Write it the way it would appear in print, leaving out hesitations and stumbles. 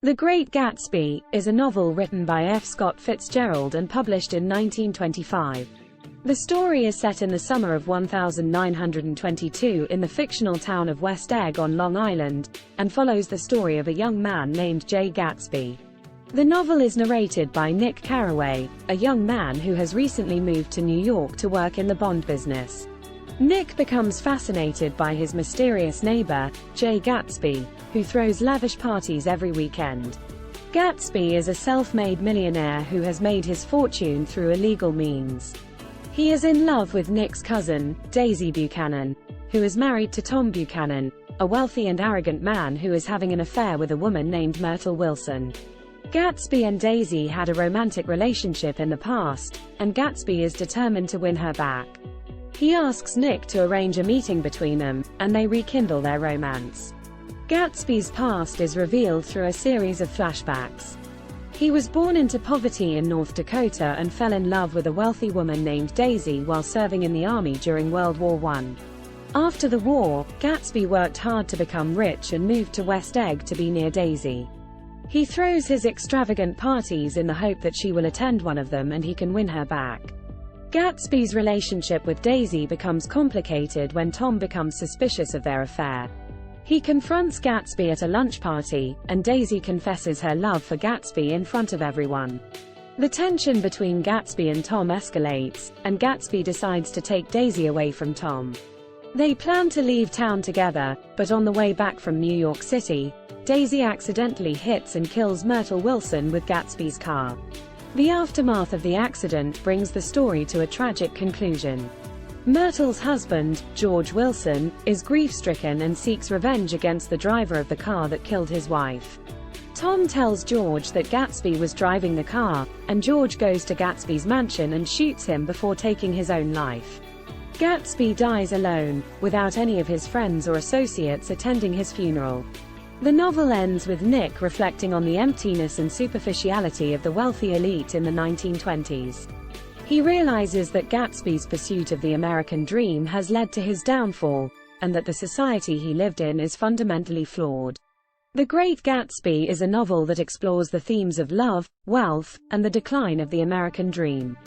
The Great Gatsby is a novel written by F. Scott Fitzgerald and published in 1925. The story is set in the summer of 1922 in the fictional town of West Egg on Long Island, and follows the story of a young man named J. Gatsby. The novel is narrated by Nick Carraway, a young man who has recently moved to New York to work in the bond business. Nick becomes fascinated by his mysterious neighbor, J. Gatsby, who throws lavish parties every weekend. Gatsby is a self-made millionaire who has made his fortune through illegal means. He is in love with Nick's cousin, Daisy Buchanan, who is married to Tom Buchanan, a wealthy and arrogant man who is having an affair with a woman named Myrtle Wilson. Gatsby and Daisy had a romantic relationship in the past, and Gatsby is determined to win her back. He asks Nick to arrange a meeting between them, and they rekindle their romance. Gatsby's past is revealed through a series of flashbacks. He was born into poverty in North Dakota and fell in love with a wealthy woman named Daisy while serving in the army during World War I. After the war, Gatsby worked hard to become rich and moved to West Egg to be near Daisy. He throws his extravagant parties in the hope that she will attend one of them and he can win her back. Gatsby's relationship with Daisy becomes complicated when Tom becomes suspicious of their affair. He confronts Gatsby at a lunch party, and Daisy confesses her love for Gatsby in front of everyone. The tension between Gatsby and Tom escalates, and Gatsby decides to take Daisy away from Tom. They plan to leave town together, but on the way back from New York City, Daisy accidentally hits and kills Myrtle Wilson with Gatsby's car. The aftermath of the accident brings the story to a tragic conclusion. Myrtle's husband, George Wilson, is grief-stricken and seeks revenge against the driver of the car that killed his wife. Tom tells George that Gatsby was driving the car, and George goes to Gatsby's mansion and shoots him before taking his own life. Gatsby dies alone, without any of his friends or associates attending his funeral. The novel ends with Nick reflecting on the emptiness and superficiality of the wealthy elite in the 1920s. He realizes that Gatsby's pursuit of the American dream has led to his downfall, and that the society he lived in is fundamentally flawed. The Great Gatsby is a novel that explores the themes of love, wealth, and the decline of the American dream.